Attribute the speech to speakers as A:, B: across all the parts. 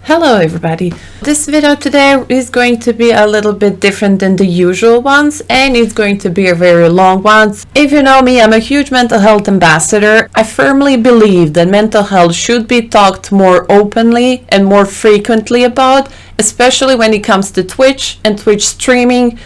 A: Hello everybody. This video today is going to be a little bit different than the usual ones, and it's going to be a very long one. If you know me, I'm a huge mental health ambassador. I firmly believe that mental health should be talked more openly and more frequently about, especially when it comes to Twitch and Twitch streaming,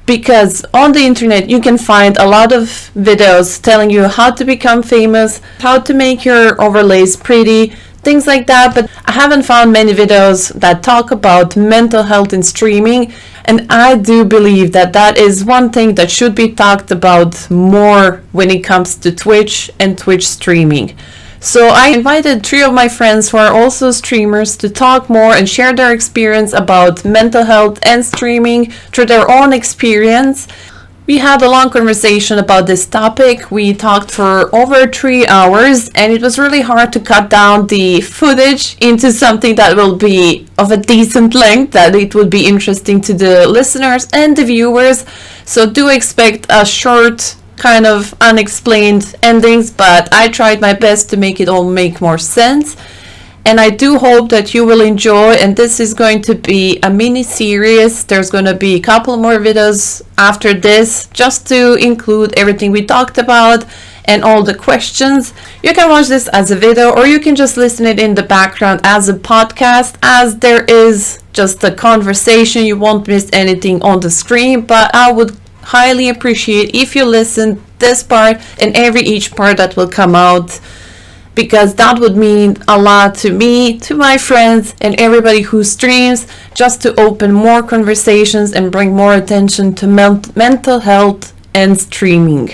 A: because on the internet you can find a lot of videos telling you how to become famous, how to make your overlays pretty, things like that, but I haven't found many videos that talk about mental health in streaming, and I do believe that that is one thing that should be talked about more when it comes to Twitch and Twitch streaming. So I invited 3 of my friends who are also streamers to talk more and share their experience about mental health and streaming through their own experience. We had a long conversation about this topic. We talked for over 3 hours, and it was really hard to cut down the footage into something that will be of a decent length, that it would be interesting to the listeners and the viewers. So do expect a short, kind of unexplained endings, but I tried my best to make it all make more sense. And I do hope that you will enjoy, and this is going to be a mini series. There's going to be a couple more videos after this, just to include everything we talked about and all the questions. You can watch this as a video, or you can just listen it in the background as a podcast, as there is just a conversation. You won't miss anything on the screen, but I would highly appreciate if you listen this part and each part that will come out, because that would mean a lot to me, to my friends, and everybody who streams, just to open more conversations and bring more attention to mental health and streaming.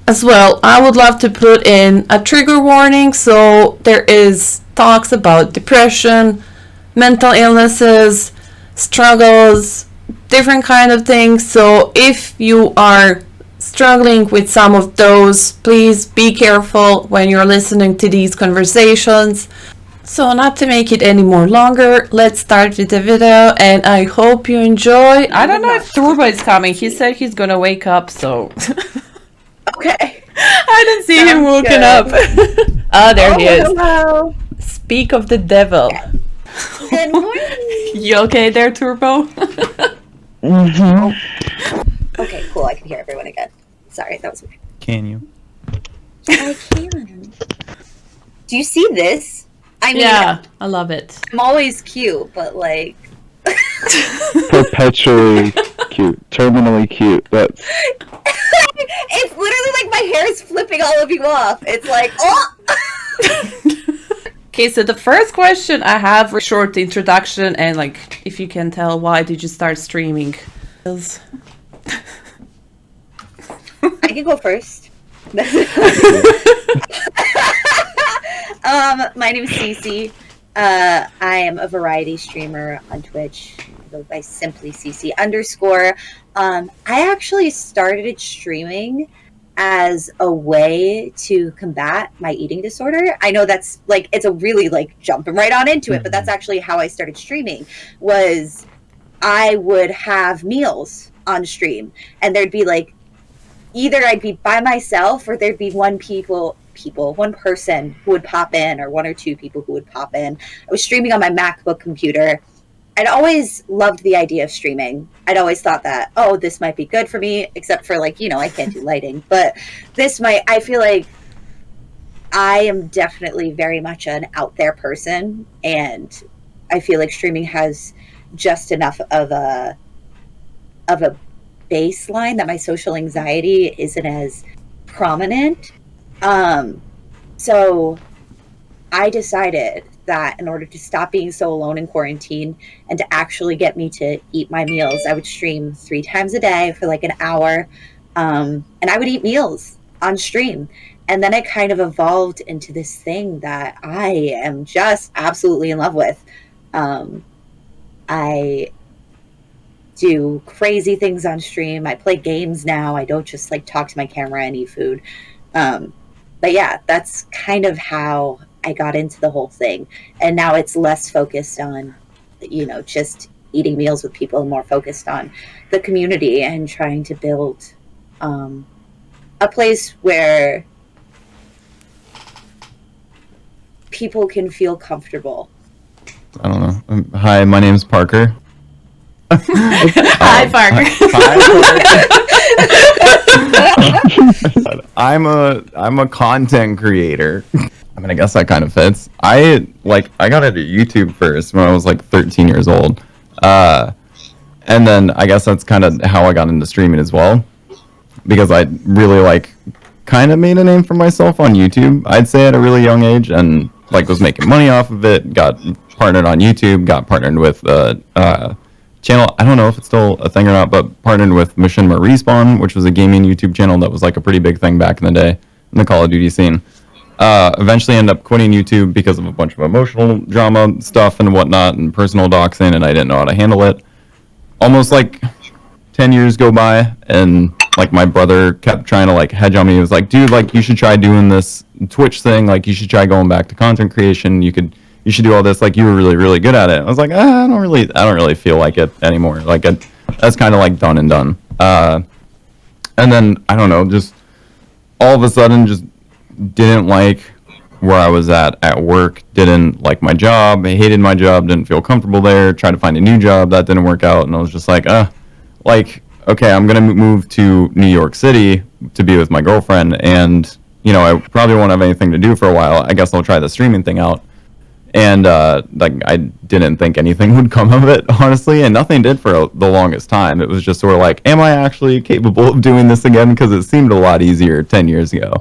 A: As well, I would love to put in a trigger warning, so there is talks about depression, mental illnesses, struggles, different kind of things. So if you are struggling with some of those, please be careful when you're listening to these conversations. So not to make it any more longer, let's start with the video, and I hope you enjoy. I don't know if Turbo is coming. He said he's gonna wake up, so
B: Okay.
A: I didn't see him woken up. There he is.
B: Hello.
A: Speak of the devil.
B: Good morning.
A: You okay there, Turbo?
B: Okay, cool. I can hear everyone again. Sorry, that was weird.
C: Can you?
B: I can. Do you see this? I mean,
A: Yeah, I love it.
B: I'm always cute, but like...
C: Perpetually cute. Terminally cute. That's...
B: It's literally like my hair is flipping all of you off. It's like, oh!
A: Okay, so the first question I have a short introduction, and like, if you can tell, why did you start streaming?
B: I can go first. My name is Cece. I am a variety streamer on Twitch. I go by simply Cece _. I actually started streaming as a way to combat my eating disorder. I know that's like, it's a really like jumping right on into it, but that's actually how I started streaming. Was I would have meals on stream, and there'd be like, either I'd be by myself, or there'd be one person who would pop in, or 1 or 2 people who would pop in. I was streaming on my MacBook computer. I'd always loved the idea of streaming. I'd always thought that, oh, this might be good for me, except for like, you know, I can't do lighting, but I feel like I am definitely very much an out there person, and I feel like streaming has just enough of a baseline that my social anxiety isn't as prominent. So I decided that in order to stop being so alone in quarantine and to actually get me to eat my meals, I would stream 3 times a day for like an hour. And I would eat meals on stream. And then it kind of evolved into this thing that I am just absolutely in love with. I do crazy things on stream. I play games now. I don't just like talk to my camera and eat food. But yeah, that's kind of how I got into the whole thing. And now it's less focused on, you know, just eating meals with people, and more focused on the community and trying to build a place where people can feel comfortable
D: I don't know. Hi, my name's Parker.
A: Hi, Parker.
D: I'm a content creator. I mean, I guess that kind of fits. I got into YouTube first when I was like 13 years old, and then I guess that's kind of how I got into streaming as well, because I really kind of made a name for myself on YouTube. I'd say at a really young age, and was making money off of it. Got partnered on YouTube. Got partnered with channel. I don't know if it's still a thing or not, but partnered with Machinima Respawn, which was a gaming YouTube channel that was a pretty big thing back in the day in the Call of Duty scene. Eventually ended up quitting YouTube because of a bunch of emotional drama stuff and whatnot and personal doxing, and I didn't know how to handle it. Almost 10 years go by, and my brother kept trying to hedge on me. He was like, dude, you should try doing this Twitch thing. You should try going back to content creation. You should do all this. You were really, really good at it. I was like, I don't really feel like it anymore. That's kind of done and done. And then, I don't know, just all of a sudden just didn't like where I was at work, didn't like my job, I hated my job, didn't feel comfortable there, tried to find a new job, that didn't work out, and I was just okay, I'm gonna move to New York City to be with my girlfriend, and, I probably won't have anything to do for a while, I guess I'll try the streaming thing out. And, I didn't think anything would come of it, honestly, and nothing did for the longest time. It was just sort of am I actually capable of doing this again? Because it seemed a lot easier 10 years ago.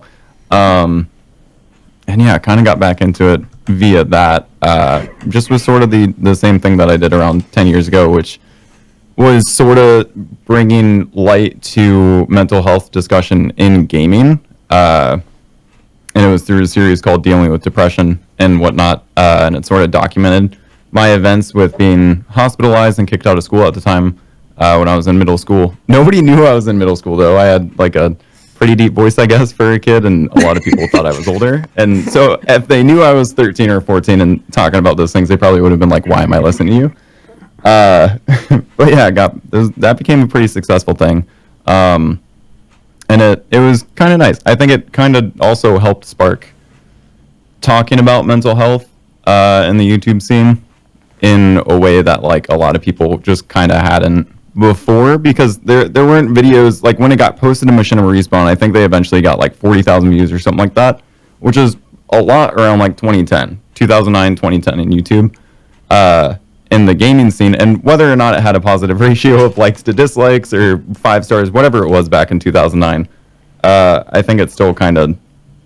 D: And yeah, I kind of got back into it via that, just with sort of the same thing that I did around 10 years ago, which was sort of bringing light to mental health discussion in gaming. And it was through a series called Dealing with Depression and whatnot, and it sort of documented my events with being hospitalized and kicked out of school at the time when I was in middle school. Nobody knew I was in middle school, though. I had a pretty deep voice, I guess, for a kid, and a lot of people thought I was older. And so if they knew I was 13 or 14 and talking about those things, they probably would have been like, why am I listening to you? But yeah, that became a pretty successful thing. And it was kind of nice. I think it kind of also helped spark talking about mental health in the YouTube scene in a way that a lot of people just kind of hadn't before, because there weren't videos when it got posted in Machinima Respawn. I think they eventually got 40,000 views or something like that, which is a lot around 2010, 2009, 2010 in YouTube. In the gaming scene, and whether or not it had a positive ratio of likes to dislikes or 5 stars, whatever it was back in 2009, I think it still kind of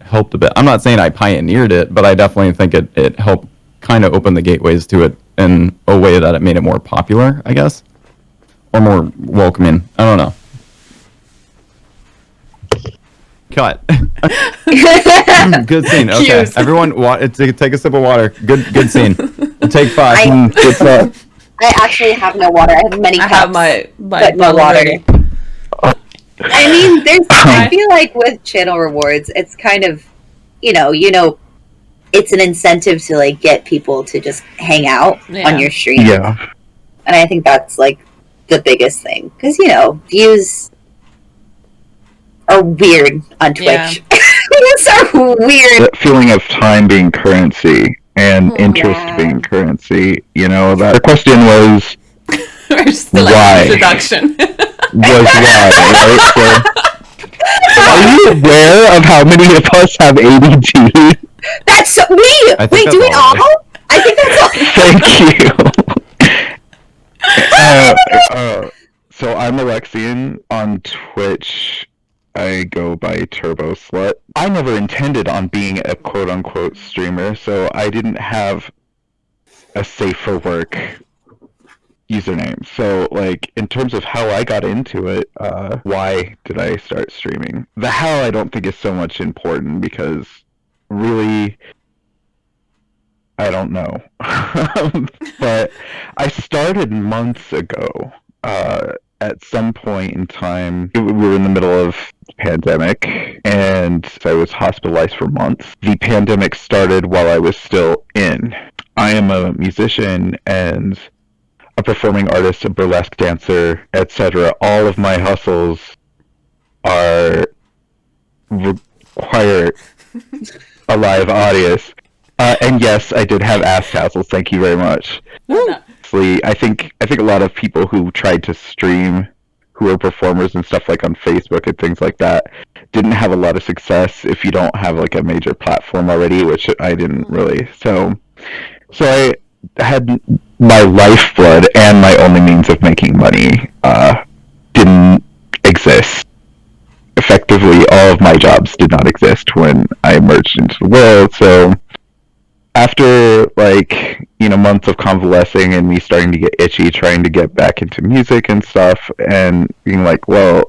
D: helped a bit. I'm not saying I pioneered it, but I definitely think it helped kind of open the gateways to it in a way that it made it more popular, I guess, or more welcoming. I don't know. Cut. Good scene. Okay,
A: Cues.
D: Everyone, take a sip of water. Good scene. Take 5.
B: I actually have no water. I have many cups,
A: I have my
B: but no
A: bottle
B: water.
A: ready.
B: I mean, I feel like with channel rewards, it's kind of, it's an incentive to get people to just hang out on your stream.
C: Yeah.
B: And I think that's the biggest thing, because views are weird on Twitch.
A: Yeah.
B: Views are weird.
C: That feeling of time being currency and interest being currency, that the question was
A: We're still
C: why?
A: Introduction.
C: Why, right? So, are you aware of how many of us have ADD?
B: That's me!
D: I think
B: Wait,
D: that's
B: do we
D: all of
B: all? I think that's all.
C: Thank you. So I'm Alexian on Twitch. I go by Turbo Slut. I never intended on being a quote-unquote streamer, so I didn't have a safe for work username. So, in terms of how I got into it, why did I start streaming? The how I don't think is so much important, because really, I don't know. But I started months ago. At some point in time, we were in the middle of pandemic, and I was hospitalized for months. The pandemic started while I was still in. I am a musician and a performing artist, a burlesque dancer, etc. All of my hustles require a live audience. And yes, I did have ass tassels. Thank you very much. Honestly, I think a lot of people who tried to stream, who are performers and stuff like on Facebook and things like that, didn't have a lot of success if you don't have like a major platform already, which I didn't really. So I had my lifeblood and my only means of making money didn't exist. Effectively, all of my jobs did not exist when I emerged into the world. So after months of convalescing and me starting to get itchy, trying to get back into music and stuff, and being like, well,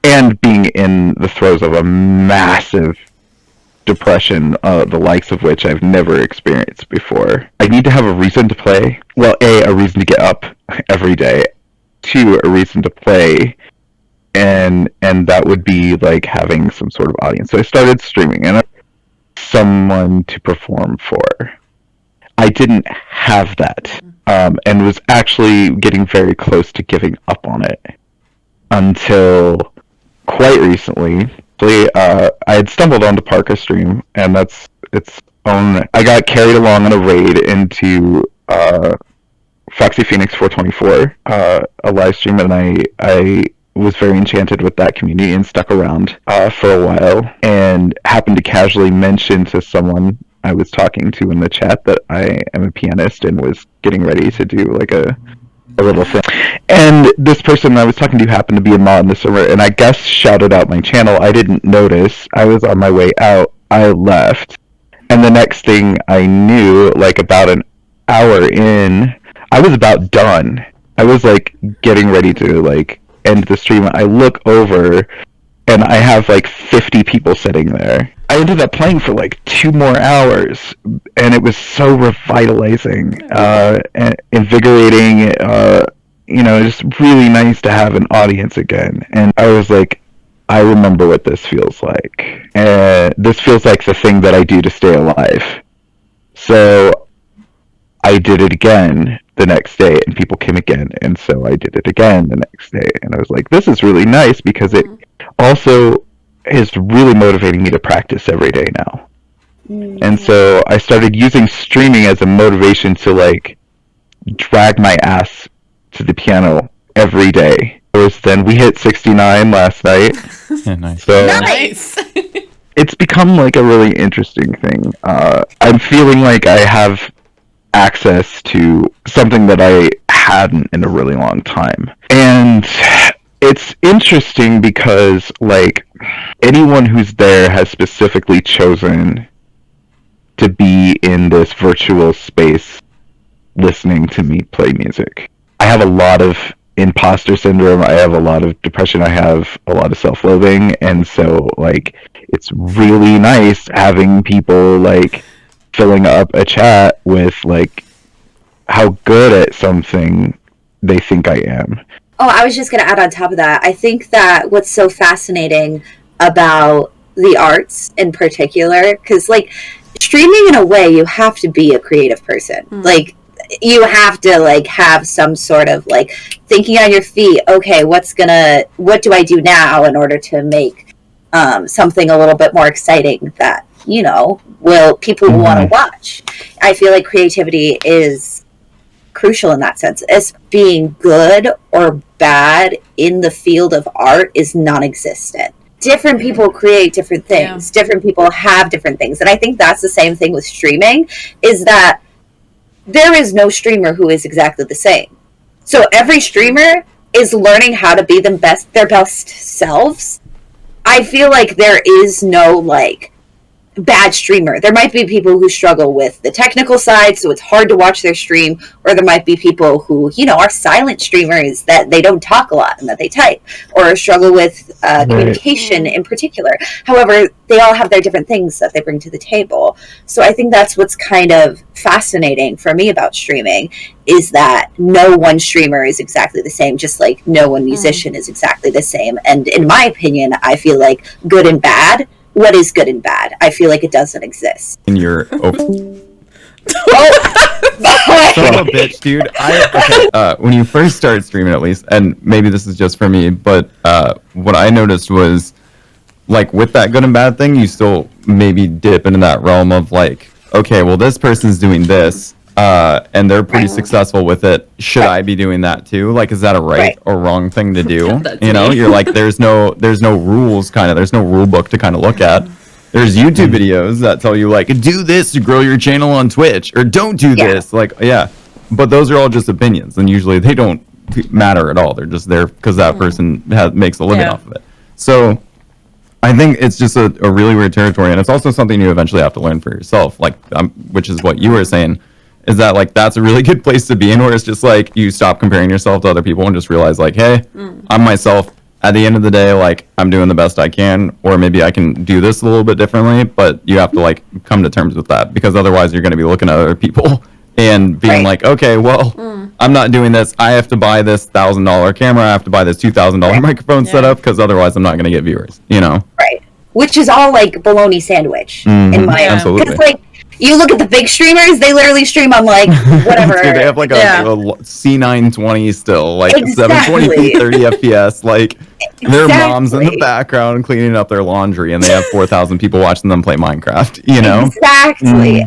C: and being in the throes of a massive depression, the likes of which I've never experienced before. I need to have a reason to play. Well, a reason to get up every day. 2, a reason to play. And that would be like having some sort of audience. So I started streaming and someone to perform for. I didn't have that, and was actually getting very close to giving up on it until quite recently. I had stumbled onto Parka Stream, and that's its own. I got carried along on a raid into Foxy Phoenix 424, a live stream, and I was very enchanted with that community and stuck around for a while, and happened to casually mention to someone I was talking to in the chat that I am a pianist and was getting ready to do like a little thing. And this person I was talking to happened to be a mod in the server, and I guess shouted out my channel. I didn't notice. I was on my way out. I left. And the next thing I knew, like about an hour in, I was about done. I was like getting ready to like end the stream. I look over and I have like 50 people sitting there. I ended up playing for like 2 more hours, and it was so revitalizing, and invigorating, just really nice to have an audience again. And I was like, I remember what this feels like. And this feels like the thing that I do to stay alive. So I did it again the next day, and people came again, and so I did it again the next day. And I was like, this is really nice, because it also is really motivating me to practice every day now. And so I started using streaming as a motivation to like drag my ass to the piano every day. Then we hit 69 last night.
D: Yeah, nice.
C: So
A: Nice.
C: it's become like a really interesting thing. I'm feeling like I have access to something that I hadn't in a really long time. And it's interesting because like anyone who's there has specifically chosen to be in this virtual space listening to me play music. I have a lot of imposter syndrome, I have a lot of depression, I have a lot of self-loathing, and so like it's really nice having people like filling up a chat with like how good at something they think I am.
B: Oh, I was just going to add on top of that. I think that what's so fascinating about the arts in particular, because like streaming in a way, you have to be a creative person. Like you have to like have some sort of like thinking on your feet. Okay, what do I do now in order to make something a little bit more exciting that, people will want to watch. I feel like creativity is crucial in that sense. As being good or bad in the field of art is non-existent. Different people create different things. Yeah. Different people have different things. And I think that's the same thing with streaming, is that there is no streamer who is exactly the same. So every streamer is learning how to be their best selves. I feel like there is no like bad streamer. There might be people who struggle with the technical side, so it's hard to watch their stream, or there might be people who, are silent streamers, that they don't talk a lot and that they type, or struggle with communication in particular. However, they all have their different things that they bring to the table. So I think that's what's kind of fascinating for me about streaming, is that no one streamer is exactly the same, just like no one musician is exactly the same. And in my opinion, I feel like good and bad, what is good and bad? I feel like it doesn't exist.
D: In your son of a bitch, dude. When you first started streaming, at least, and maybe this is just for me, but what I noticed was, like, with that good and bad thing, you still maybe dip into that realm of like okay, well, this person's doing this, and they're pretty successful with it. Should I be doing that too? Like, is that a right or wrong thing to do?
A: That's
D: You know,
A: me.
D: you're like, there's no rules, kind of. There's no rule book to kind of look at. There's YouTube videos that tell you, like, do this to grow your channel on Twitch, or don't do this. Like, yeah. But those are all just opinions, and usually they don't matter at all. They're just there because that person makes a living off of it. So I think it's just a really weird territory, and it's also something you eventually have to learn for yourself, like, which is what you were saying, is that, like, that's a really good place to be in, where it's just, like, you stop comparing yourself to other people and just realize, like, hey, I'm myself. At the end of the day, like, I'm doing the best I can, or maybe I can do this a little bit differently, but you have to, like, come to terms with that, because otherwise you're going to be looking at other people and being like, okay, well, I'm not doing this. I have to buy this $1,000 camera. I have to buy this $2,000 microphone setup, because otherwise I'm not going to get viewers, you know?
B: Right. Which is all like bologna sandwich in my
D: absolutely.
B: Because like you look at the big streamers, they literally stream on like whatever.
D: Dude, they have like a C920 still, like
B: Exactly.
D: 720p 30 FPS, like their mom's in the background cleaning up their laundry, and they have 4,000 people watching them play Minecraft, you know?
B: Exactly.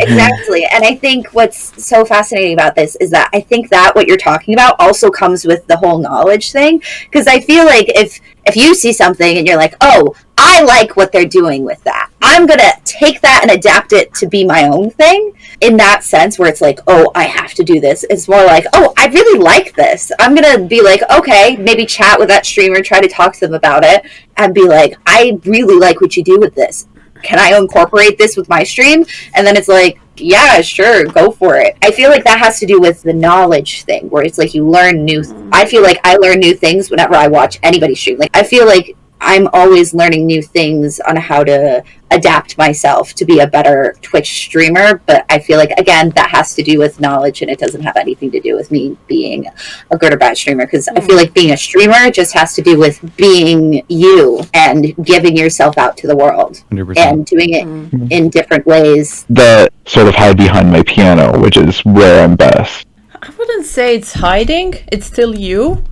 B: And I think what's so fascinating about this is that I think that what you're talking about also comes with the whole knowledge thing. Because I feel like if you see something and you're like, oh, I like what they're doing with that, I'm going to take that and adapt it to be my own thing. In that sense, where it's like, oh, I have to do this. It's more like, oh, I really like this. I'm going to be like, okay, maybe chat with that streamer, try to talk to them about it, and be like, I really like what you do with this. Can I incorporate this with my stream? And then it's like, yeah, sure, go for it. I feel like that has to do with the knowledge thing, where it's like you learn new. I feel like I learn new things whenever I watch anybody stream. Like, I feel like I'm always learning new things on how to adapt myself to be a better Twitch streamer. But I feel like, again, that has to do with knowledge, and it doesn't have anything to do with me being a good or bad streamer. Because I feel like being a streamer just has to do with being you and giving yourself out to the world
D: 100%.
B: and doing it in different ways.
C: That sort of hide behind my piano, which is where I'm best.
A: I wouldn't say it's hiding. It's still you.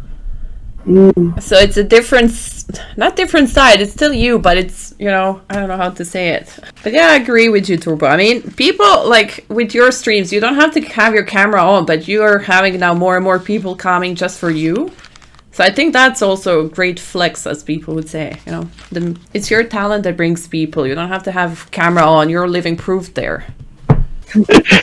A: So it's a not different side. It's still you, but it's, you know, I don't know how to say it. But yeah, I agree with you, Turbo. I mean, people, like, with your streams, you don't have to have your camera on, but you are having now more and more people coming just for you. So I think that's also a great flex, as people would say, you know. It's your talent that brings people. You don't have to have camera on. You're living proof there.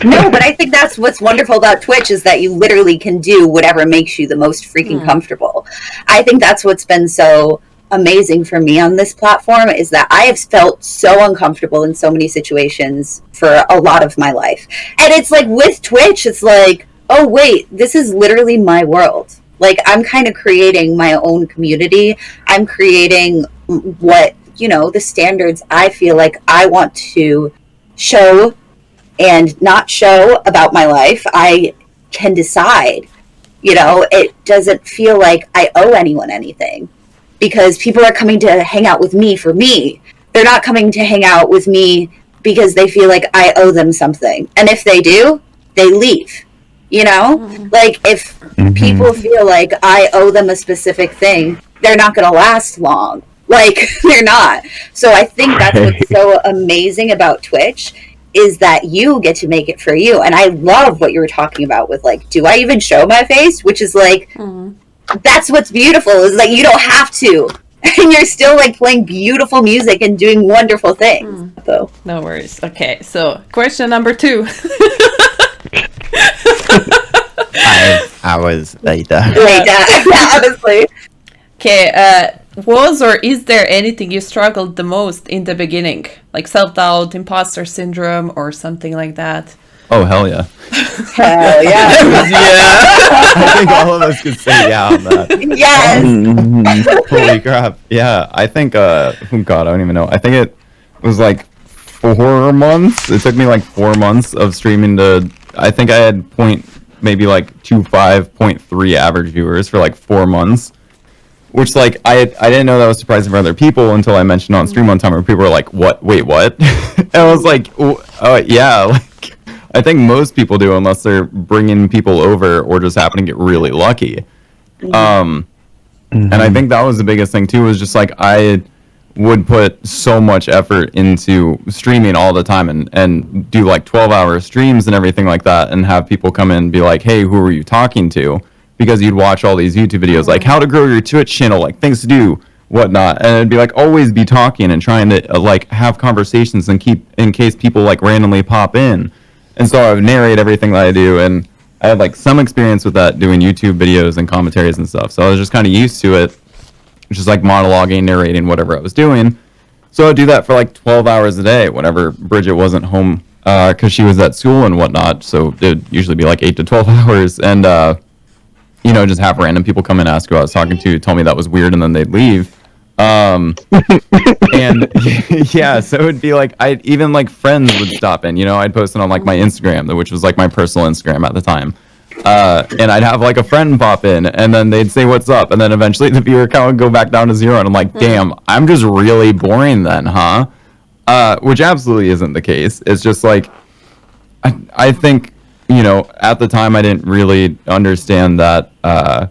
B: No, but I think that's what's wonderful about Twitch, is that you literally can do whatever makes you the most freaking comfortable. I think that's what's been so amazing for me on this platform, is that I have felt so uncomfortable in so many situations for a lot of my life. And it's like with Twitch, it's like, oh wait, this is literally my world. Like, I'm kind of creating my own community. I'm creating what, you know, the standards I feel like I want to show and not show about my life. I can decide, you know. It doesn't feel like I owe anyone anything, because people are coming to hang out with me for me. They're not coming to hang out with me because they feel like I owe them something. And if they do, they leave, you know. Like, if people feel like I owe them a specific thing, they're not going to last long. Like, they're not. So I think that's what's so amazing about Twitch, is that you get to make it for you. And I love what you were talking about with, like, do I even show my face? Which is like, that's what's beautiful, is that you don't have to. And you're still, like, playing beautiful music and doing wonderful things. So
A: No worries. Okay, so question number 2.
D: I was later.
B: honestly.
A: Okay, was or is there anything you struggled the most in the beginning? Like self-doubt, imposter syndrome, or something like that?
D: Oh, hell yeah.
B: Hell yeah.
D: I think all of us could say yeah on that.
B: Yes.
D: Holy crap. Yeah, I think, oh god, I don't even know. I think it was like 4 months. It took me like 4 months of streaming to, I think I had maybe like 0.3 average viewers for like 4 months. Which, like, I didn't know that was surprising for other people until I mentioned on stream one time, where people were like, what, wait, what? And I was like, oh, yeah, like, I think most people do, unless they're bringing people over or just happen to get really lucky. And I think that was the biggest thing, too, was just, like, would put so much effort into streaming all the time and do like 12-hour streams and everything like that, and have people come in and be like, hey, who are you talking to? Because you'd watch all these YouTube videos like how to grow your Twitch channel, like things to do, whatnot, and it'd be like always be talking and trying to like have conversations and keep in case people like randomly pop in. And so I would narrate everything that I do, and I had like some experience with that doing YouTube videos and commentaries and stuff. So I was just kind of used to it, just like monologuing, narrating whatever I was doing. So I'd do that for like 12 hours a day whenever Bridget wasn't home, because she was at school and whatnot. So it'd usually be like 8 to 12 hours. And, you know, just have random people come and ask who I was talking to, tell me that was weird, and then they'd leave. And yeah, so it'd be like, even like friends would stop in, you know, I'd post it on like my Instagram, which was like my personal Instagram at the time. And I'd have like a friend pop in, and then they'd say what's up, and then eventually the viewer count would go back down to 0, and I'm like, damn, I'm just really boring then, huh? Which absolutely isn't the case. It's just like, I think, you know, at the time I didn't really understand that, I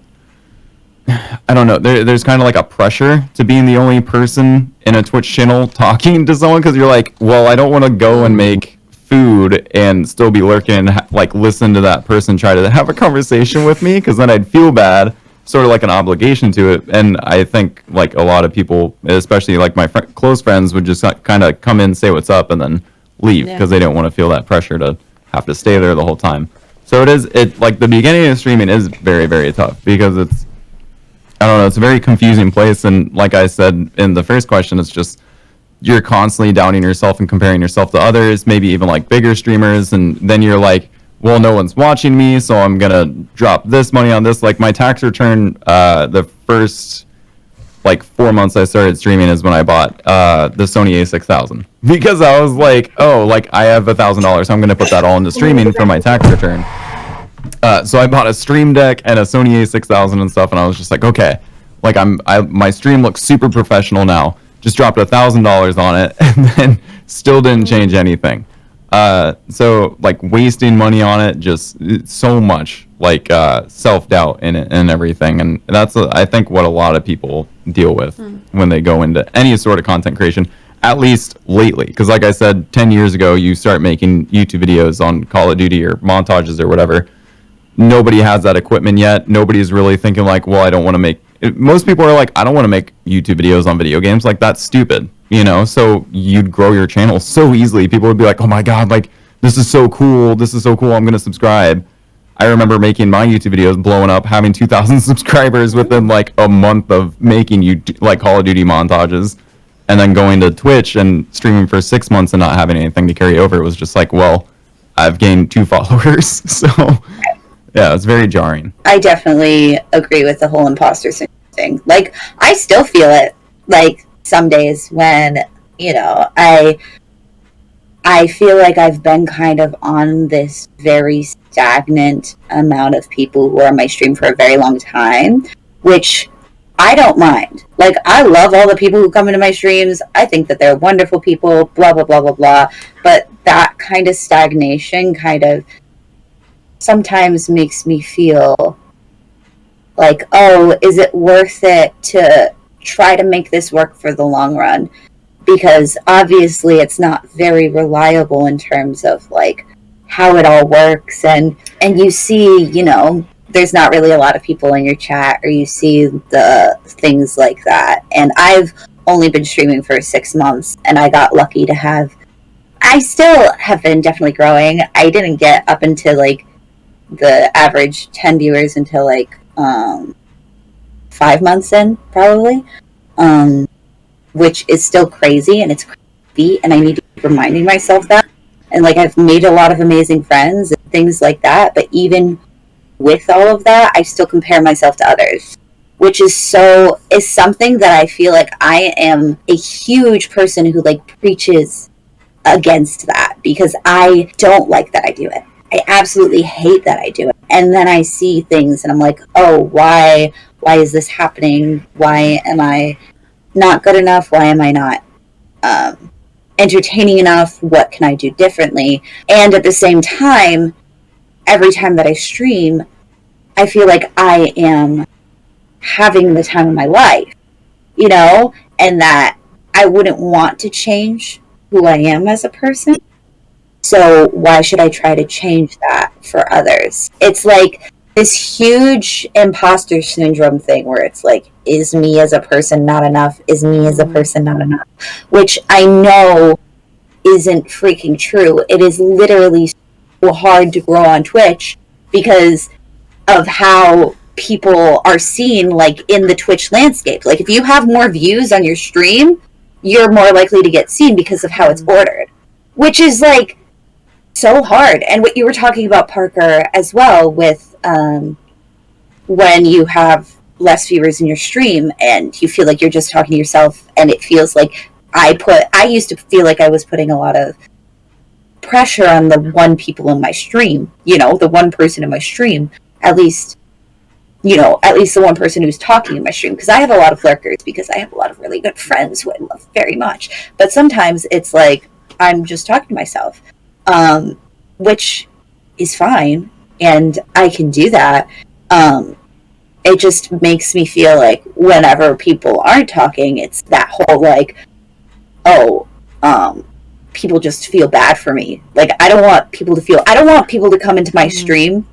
D: don't know, there's kind of like a pressure to being the only person in a Twitch channel talking to someone, because you're like, well, I don't want to go and make food and still be lurking and like listen to that person try to have a conversation with me, because then I'd feel bad, sort of like an obligation to it. And I think like a lot of people, especially like my close friends, would just kind of come in, say what's up, and then leave, because they don't want to feel that pressure to have to stay there the whole time. So it like the beginning of streaming is very, very tough, because it's, I don't know, it's a very confusing place. And like I said in the first question, it's just, you're constantly downing yourself and comparing yourself to others, maybe even like bigger streamers. And then you're like, well, no one's watching me, so I'm going to drop this money on this. Like my tax return, the first like 4 months I started streaming is when I bought the Sony a6000, because I was like, oh, like I have $1,000, so I'm going to put that all into streaming for my tax return. So I bought a stream deck and a Sony a6000 and stuff, and I was just like, okay, like my stream looks super professional now. Just dropped $1,000 on it, and then still didn't change anything. So like wasting money on it, just so much like self-doubt in it and everything. And that's I think what a lot of people deal with when they go into any sort of content creation, at least lately. Because like I said, 10 years ago, you start making YouTube videos on Call of Duty or montages or whatever. Nobody has that equipment yet. Nobody's really thinking like, well, I don't want to make... Most people are like, I don't want to make YouTube videos on video games. Like, that's stupid, you know? So you'd grow your channel so easily. People would be like, oh my God, like, this is so cool. This is so cool. I'm going to subscribe. I remember making my YouTube videos, blowing up, having 2,000 subscribers within like a month of making like Call of Duty montages, and then going to Twitch and streaming for 6 months and not having anything to carry over. It was just like, well, I've gained 2 followers. So yeah, it's very jarring.
B: I definitely agree with the whole imposter thing. Like, I still feel it, like, some days when, you know, I feel like I've been kind of on this very stagnant amount of people who are on my stream for a very long time, which I don't mind. Like, I love all the people who come into my streams. I think that they're wonderful people, blah, blah, blah, blah, blah. But that kind of stagnation kind of sometimes makes me feel like, oh, is it worth it to try to make this work for the long run? Because obviously it's not very reliable in terms of like how it all works, and you see, you know, there's not really a lot of people in your chat, or you see the things like that. And I've only been streaming for 6 months, and I got lucky to have, I still have been definitely growing. I didn't get up into like the average 10 viewers until like 5 months in, probably, which is still crazy, and it's crazy, and I need to keep reminding myself that. And like, I've made a lot of amazing friends and things like that, but even with all of that, I still compare myself to others, which is something that I feel like I am a huge person who like preaches against that, because I don't like that I do it. I absolutely hate that I do it. And then I see things and I'm like, oh, why is this happening? Why am I not good enough? Why am I not entertaining enough? What can I do differently? And at the same time, every time that I stream, I feel like I am having the time of my life, you know, and that I wouldn't want to change who I am as a person. So why should I try to change that for others? It's like this huge imposter syndrome thing where it's like, is me as a person not enough? Is me as a person not enough? Which I know isn't freaking true. It is literally so hard to grow on Twitch because of how people are seen, like, in the Twitch landscape. Like, if you have more views on your stream, you're more likely to get seen because of how it's ordered, which is like so hard. And what you were talking about, Parker, as well, with when you have less viewers in your stream and you feel like you're just talking to yourself, and it feels like I used to feel like I was putting a lot of pressure on the one people in my stream, the one person in my stream, at least the one person who's talking in my stream, because I have a lot of lurkers, because I have a lot of really good friends who I love very much. But sometimes it's like I'm just talking to myself, which is fine, and I can do that. It just makes me feel like whenever people aren't talking, it's that whole like, people just feel bad for me. Like, I don't want people to come into my stream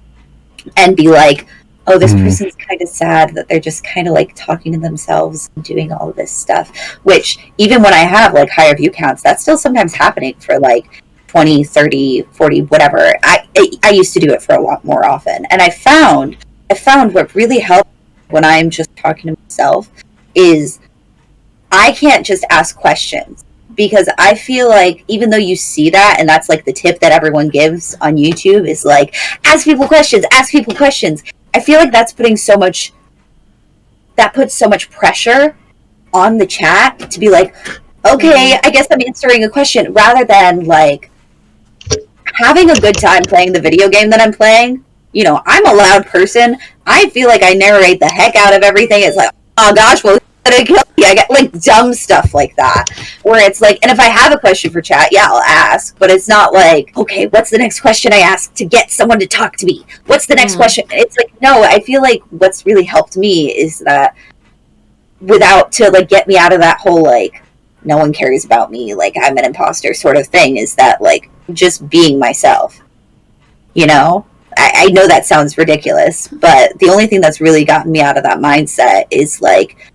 B: and be like, oh, this person's kind of sad that they're just kind of like talking to themselves and doing all of this stuff. Which, even when I have like higher view counts, that's still sometimes happening for like 20, 30, 40, whatever. I used to do it for a lot more often. And I found what really helps when I'm just talking to myself is I can't just ask questions, because I feel like even though you see that, and that's like the tip that everyone gives on YouTube is like, ask people questions. I feel like that puts so much pressure on the chat to be like, okay, I guess I'm answering a question, rather than like having a good time playing the video game that I'm playing. I'm a loud person. I feel like I narrate the heck out of everything. It's like, oh gosh, well, I get like dumb stuff like that, where it's like, and if I have a question for chat, yeah, I'll ask, but it's not like, okay, what's the next question I ask to get someone to talk to me? What's the next question? It's like, no, I feel like what's really helped me is that to like get me out of that whole like, no one cares about me, like I'm an imposter sort of thing, is that like just being myself. I know that sounds ridiculous, but the only thing that's really gotten me out of that mindset is like,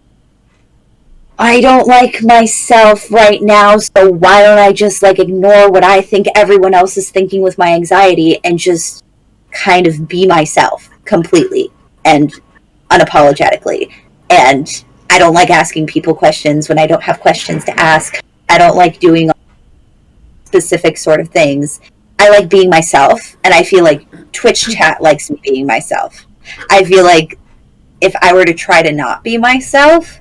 B: I don't like myself right now, so why don't I just like ignore what I think everyone else is thinking with my anxiety and just kind of be myself completely and unapologetically. And I don't like asking people questions when I don't have questions to ask. I don't like doing specific sort of things. I like being myself, and I feel like Twitch chat likes me being myself. I feel like if I were to try to not be myself,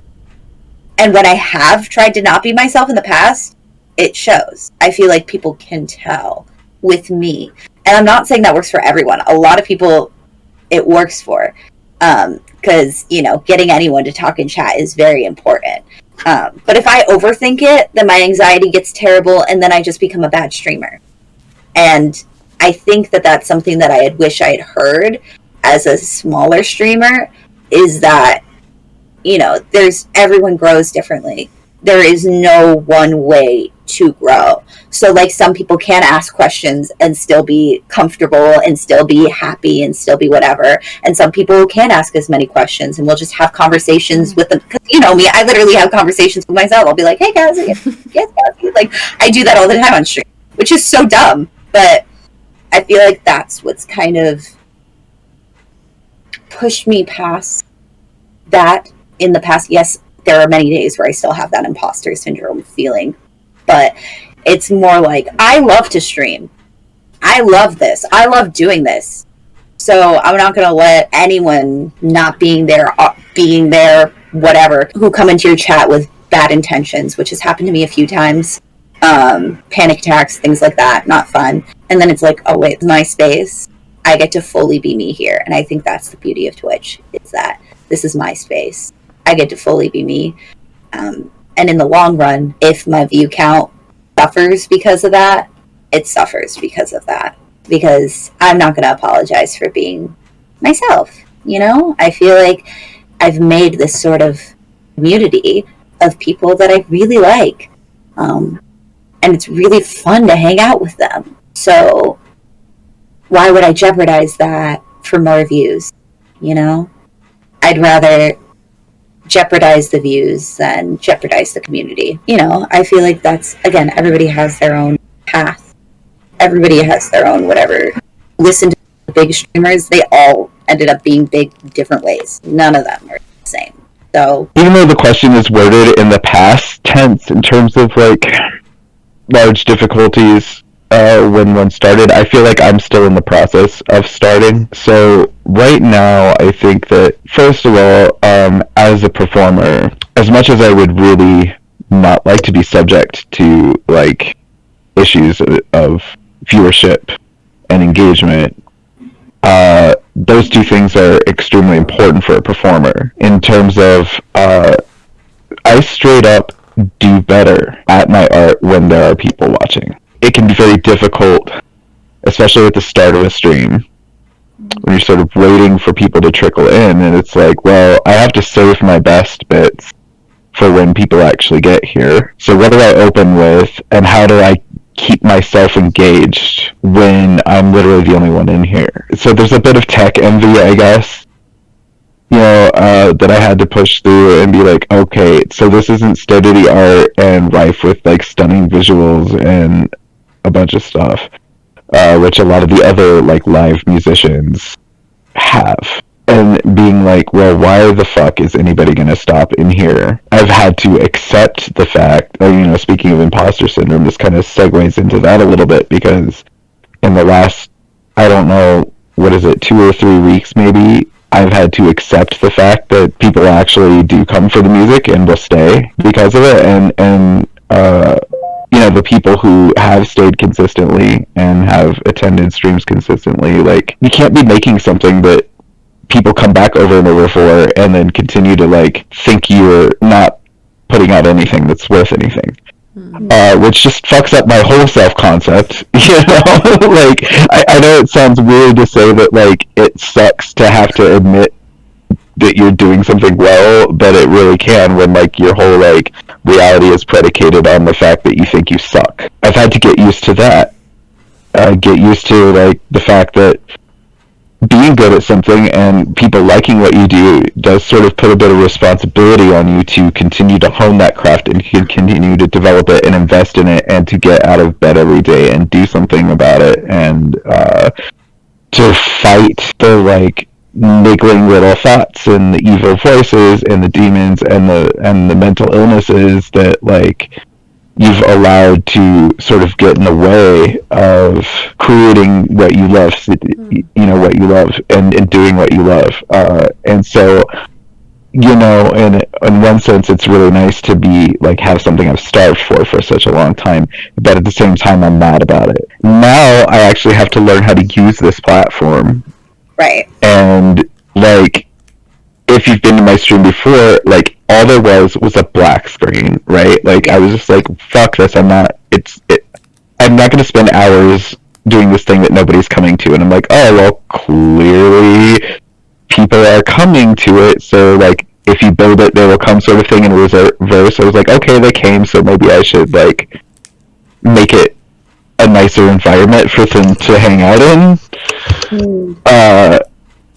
B: and when I have tried to not be myself in the past, it shows. I feel like people can tell with me. And I'm not saying that works for everyone. A lot of people it works for. Because, getting anyone to talk in chat is very important. But if I overthink it, then my anxiety gets terrible, and then I just become a bad streamer. And I think that that's something that I wish I had heard as a smaller streamer, is that, everyone grows differently. There is no one way to grow. So like some people can ask questions and still be comfortable and still be happy and still be whatever. And some people can't ask as many questions, and we'll just have conversations with them. Because me, I literally have conversations with myself. I'll be like, hey guys, yes guys. Like, I do that all the time on stream, which is so dumb. But I feel like that's what's kind of pushed me past that in the past. Yes, there are many days where I still have that imposter syndrome feeling, but it's more like, I love to stream. I love this. I love doing this. So I'm not going to let anyone not being there, whatever, who come into your chat with bad intentions, which has happened to me a few times. Panic attacks, things like that, not fun. And then it's like, oh wait, it's my space. I get to fully be me here. And I think that's the beauty of Twitch, is that this is my space. I get to fully be me. And in the long run, if my view count suffers because of that, it suffers because of that. Because I'm not going to apologize for being myself. I feel like I've made this sort of community of people that I really like. And it's really fun to hang out with them. So why would I jeopardize that for more views? You know? I'd rather jeopardize the views than jeopardize the community. You know, I feel like that's, again, everybody has their own path. Everybody has their own whatever. Listen to the big streamers, they all ended up being big different ways. None of them are the same. So
C: even though the question is worded in the past tense in terms of like large difficulties when one started, I feel like I'm still in the process of starting. So right now, I think that first of all, as a performer, as much as I would really not like to be subject to like issues of viewership and engagement, those two things are extremely important for a performer in terms of I straight up do better at my art when there are people watching. It can be very difficult, especially at the start of a stream, when you're sort of waiting for people to trickle in, and it's like, well, I have to save my best bits for when people actually get here. So what do I open with, and how do I keep myself engaged when I'm literally the only one in here? So there's a bit of tech envy, I guess, you know, that I had to push through and be like, okay, so this isn't state-of-the-art and rife with like stunning visuals and a bunch of stuff, which a lot of the other like live musicians have. And being like, well, why the fuck is anybody going to stop in here? I've had to accept the fact, you know, speaking of imposter syndrome, this kind of segues into that a little bit, because in the last, I don't know, what is it, 2 or 3 weeks maybe, I've had to accept the fact that people actually do come for the music and will stay because of it, and you know, the people who have stayed consistently and have attended streams consistently, like, you can't be making something that people come back over and over for and then continue to like think you're not putting out anything that's worth anything. Which just fucks up my whole self-concept, you know? Like, I know it sounds weird to say that, like, it sucks to have to admit that you're doing something well, but it really can when, like, your whole, like, reality is predicated on the fact that you think you suck. I've had to get used to that. Get used to, like, the fact that being good at something and people liking what you do does sort of put a bit of responsibility on you to continue to hone that craft and continue to develop it and invest in it and to get out of bed every day and do something about it, and to fight the like niggling little thoughts and the evil voices and the demons and the mental illnesses that like you've allowed to sort of get in the way of creating what you love, you know, what you love, and doing what you love. And so, you know, in one sense, it's really nice to be, like, have something I've starved for such a long time, but at the same time, I'm mad about it. Now, I actually have to learn how to use this platform.
B: right.
C: And, like, if you've been to my stream before, like, all there was a black screen, right? Like, I was just like, fuck this, I'm not going to spend hours doing this thing that nobody's coming to. And I'm like, oh, well, clearly people are coming to it, so, like, if you build it, they will come sort of thing in reverse. I was like, okay, they came, so maybe I should, like, make it a nicer environment for them to hang out in.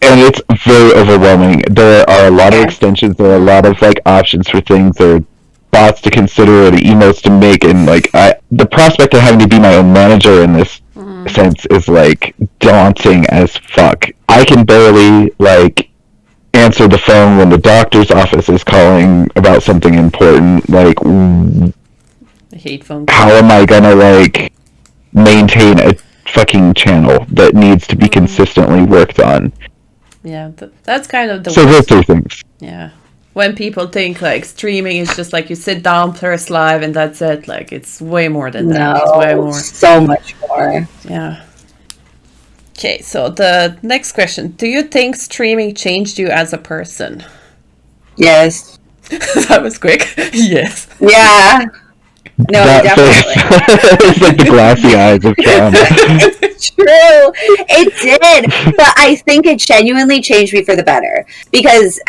C: And it's very overwhelming. There are a lot of extensions, there are a lot of, like, options for things, there are bots to consider, or the emotes to make, and, like, the prospect of having to be my own manager in this sense is, like, daunting as fuck. I can barely, like, answer the phone when the doctor's office is calling about something important. Like,
A: I hate phone calls.
C: how am I gonna, like, maintain a fucking channel that needs to be consistently worked on?
A: Yeah, that's kind of the
C: So those
A: worst.
C: two things.
A: Yeah. When people think like streaming is just like you sit down, press live, and that's it. Like it's way more than that. It's way
B: No,
A: more.
B: so much more.
A: Yeah. Okay, so the next question. Do you think streaming changed you as a person?
B: Yes.
A: That was quick. Yes.
B: Yeah. No,
C: That
B: definitely.
C: face. It's like the glassy eyes of trauma.
B: It's true. It did. But I think it genuinely changed me for the better. Because as